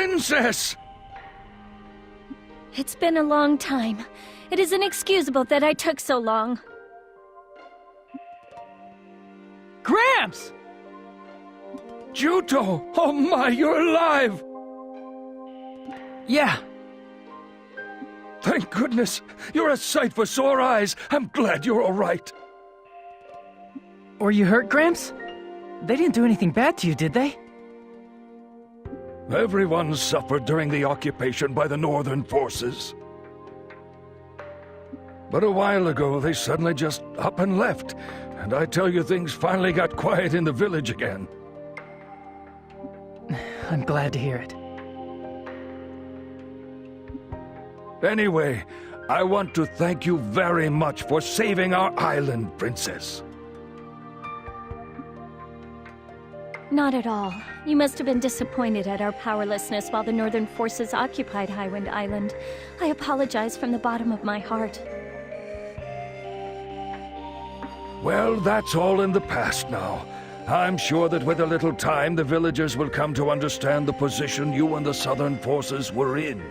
Princess! It's been a long time. It is inexcusable that I took so long. Gramps! Juto! Oh my, you're alive! Yeah. Thank goodness! You're a sight for sore eyes! I'm glad you're all right! Were you hurt, Gramps? They didn't do anything bad to you, did they? Everyone suffered during the occupation by the Northern forces. But a while ago, they suddenly just up and left, and I tell you, things finally got quiet in the village again. I'm glad to hear it. Anyway, I want to thank you very much for saving our island, Princess. Not at all. You must have been disappointed at our powerlessness while the Northern forces occupied Highwind Island. I apologize from the bottom of my heart. Well, that's all in the past now. I'm sure that with a little time, the villagers will come to understand the position you and the Southern forces were in.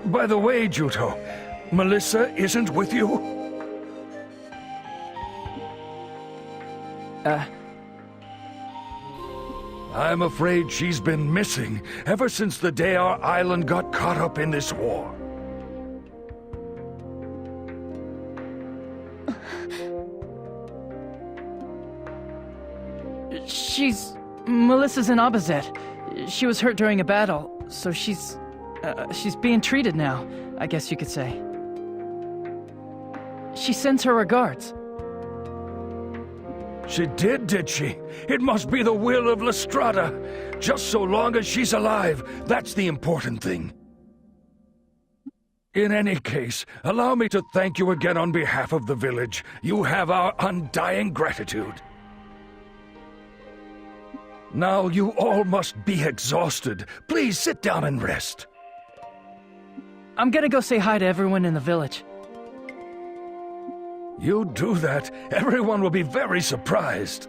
By the way, Juto, Melissa isn't with you? I'm afraid she's been missing ever since the day our island got caught up in this war. Melissa's in Abazet. She was hurt during a battle, so she's being treated now, I guess you could say. She sends her regards. She did she? It must be the will of Lestrada. Just so long as she's alive, that's the important thing. In any case, allow me to thank you again on behalf of the village. You have our undying gratitude. Now you all must be exhausted. Please sit down and rest. I'm gonna go say hi to everyone in the village. You do that, everyone will be very surprised.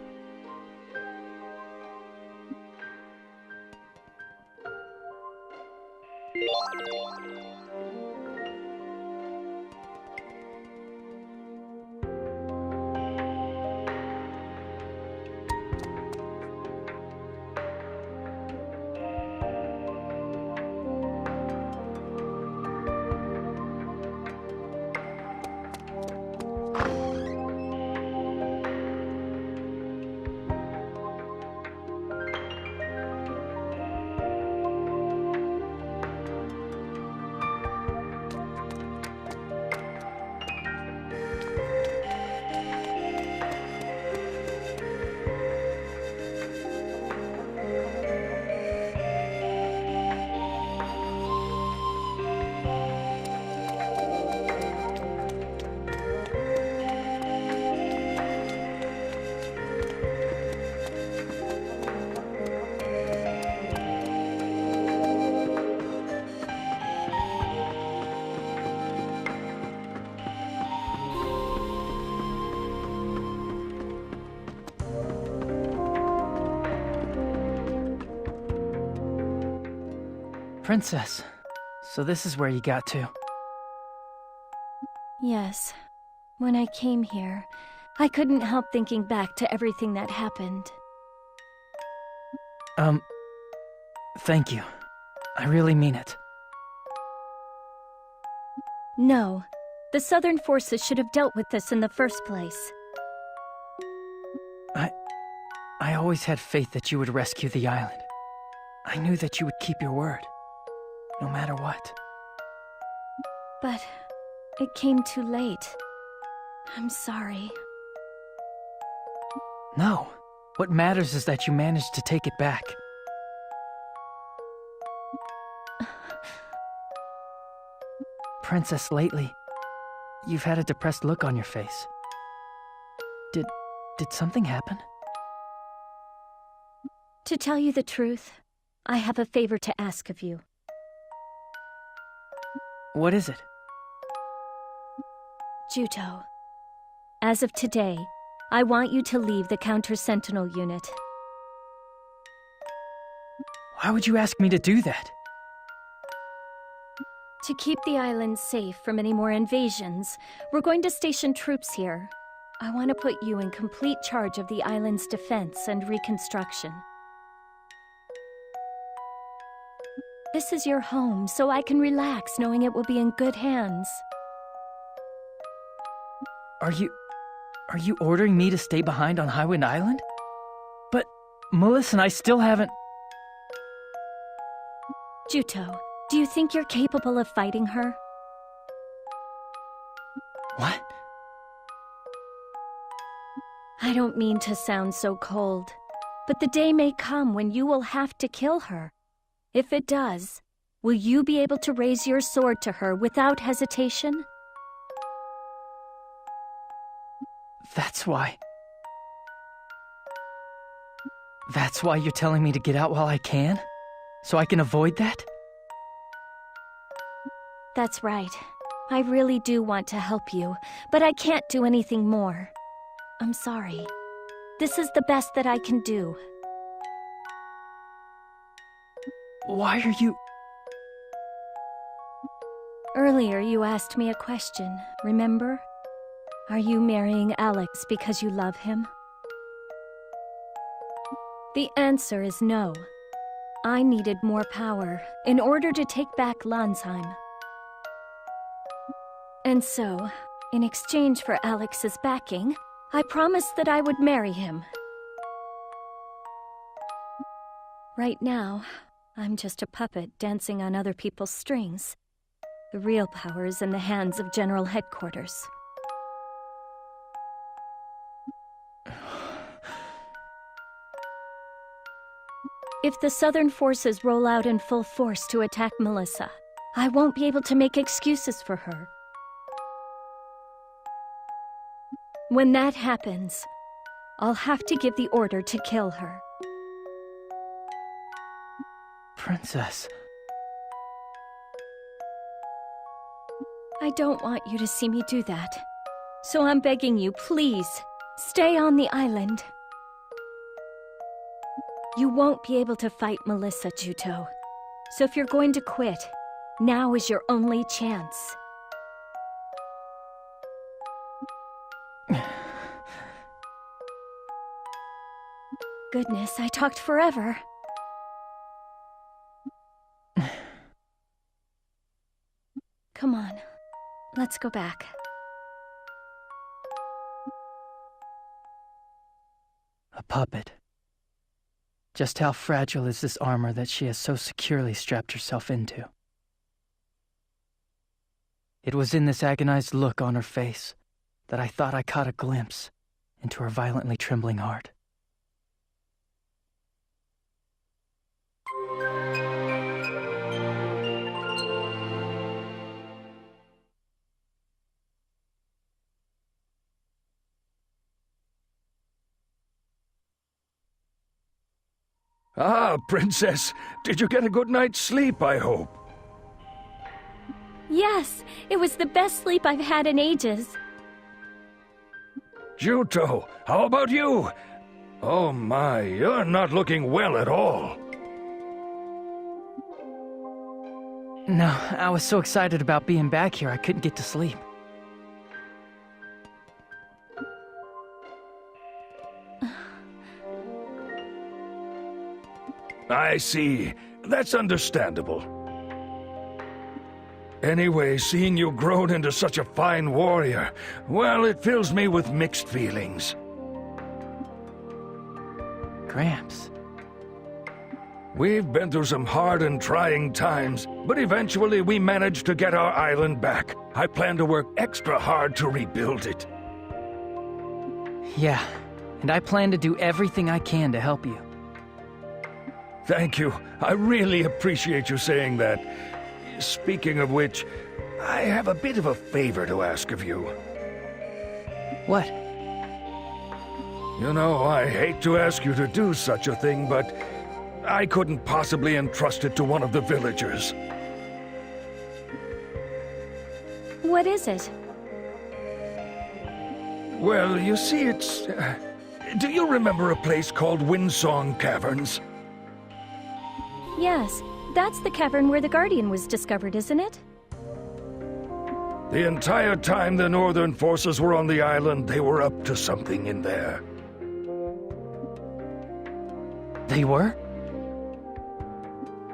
Princess, so this is where you got to. Yes. When I came here, I couldn't help thinking back to everything that happened. Thank you. I really mean it. No. The Southern forces should have dealt with this in the first place. I always had faith that you would rescue the island. I knew that you would keep your word, no matter what. But it came too late. I'm sorry. No. What matters is that you managed to take it back. Princess, lately, you've had a depressed look on your face. Did something happen? To tell you the truth, I have a favor to ask of you. What is it? Juto, as of today, I want you to leave the Counter-Sentinel unit. Why would you ask me to do that? To keep the island safe from any more invasions, we're going to station troops here. I want to put you in complete charge of the island's defense and reconstruction. This is your home, so I can relax knowing it will be in good hands. Are you ordering me to stay behind on Highwind Island? But Melissa and I still haven't... Juto, do you think you're capable of fighting her? What? I don't mean to sound so cold, but the day may come when you will have to kill her. If it does, will you be able to raise your sword to her without hesitation? That's why you're telling me to get out while I can? So I can avoid that? That's right. I really do want to help you, but I can't do anything more. I'm sorry. This is the best that I can do. Why are you... Earlier you asked me a question, remember? Are you marrying Alex because you love him? The answer is no. I needed more power in order to take back Landsheim. And so, in exchange for Alex's backing, I promised that I would marry him. Right now, I'm just a puppet dancing on other people's strings. The real power is in the hands of General Headquarters. If the Southern forces roll out in full force to attack Melissa, I won't be able to make excuses for her. When that happens, I'll have to give the order to kill her. Princess... I don't want you to see me do that. So I'm begging you, please, stay on the island. You won't be able to fight Melissa, Juto. So if you're going to quit, now is your only chance. Goodness, I talked forever. Come on, let's go back. A puppet. Just how fragile is this armor that she has so securely strapped herself into? It was in this agonized look on her face that I thought I caught a glimpse into her violently trembling heart. Ah, Princess, did you get a good night's sleep, I hope? Yes, it was the best sleep I've had in ages. Juto, how about you? Oh my, you're not looking well at all. No, I was so excited about being back here I couldn't get to sleep. I see. That's understandable. Anyway, seeing you grown into such a fine warrior, well, it fills me with mixed feelings. Gramps. We've been through some hard and trying times, but eventually we managed to get our island back. I plan to work extra hard to rebuild it. Yeah, and I plan to do everything I can to help you. Thank you. I really appreciate you saying that. Speaking of which, I have a bit of a favor to ask of you. What? You know, I hate to ask you to do such a thing, but I couldn't possibly entrust it to one of the villagers. What is it? Well, you see, it's... do you remember a place called Windsong Caverns? Yes, that's the cavern where the Guardian was discovered, isn't it? The entire time the Northern forces were on the island, they were up to something in there. They were?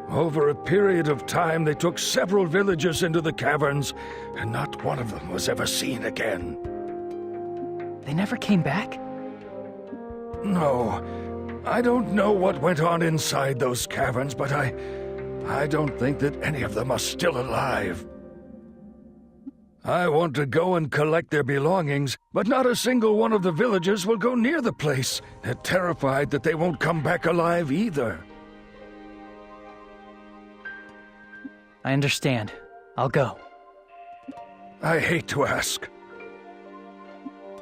Over a period of time, they took several villagers into the caverns, and not one of them was ever seen again. They never came back? No. I don't know what went on inside those caverns, but I don't think that any of them are still alive. I want to go and collect their belongings, but not a single one of the villagers will go near the place. They're terrified that they won't come back alive either. I understand. I'll go. I hate to ask.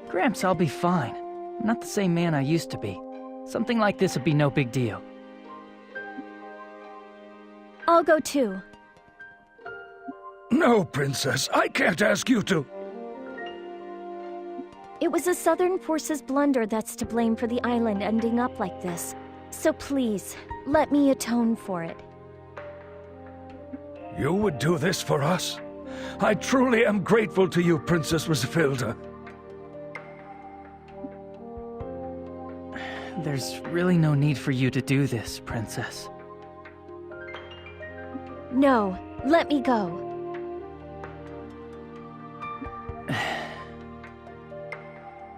Gramps, I'll be fine. I'm not the same man I used to be. Something like this would be no big deal. I'll go too. No, Princess, I can't ask you to. It was the Southern Forces' blunder that's to blame for the island ending up like this. So please, let me atone for it. You would do this for us? I truly am grateful to you, Princess Rosafilda. There's really no need for you to do this, Princess. No, let me go.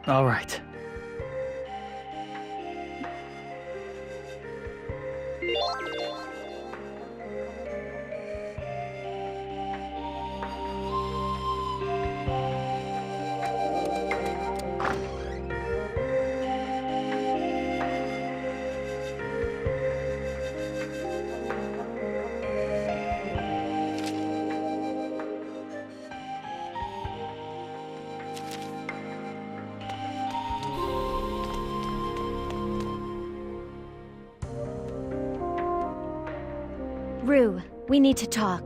All right. Rue, we need to talk.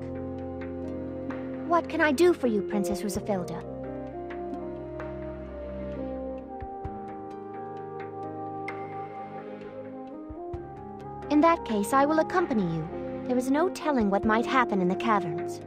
What can I do for you, Princess Rosafilda? In that case, I will accompany you. There is no telling what might happen in the caverns.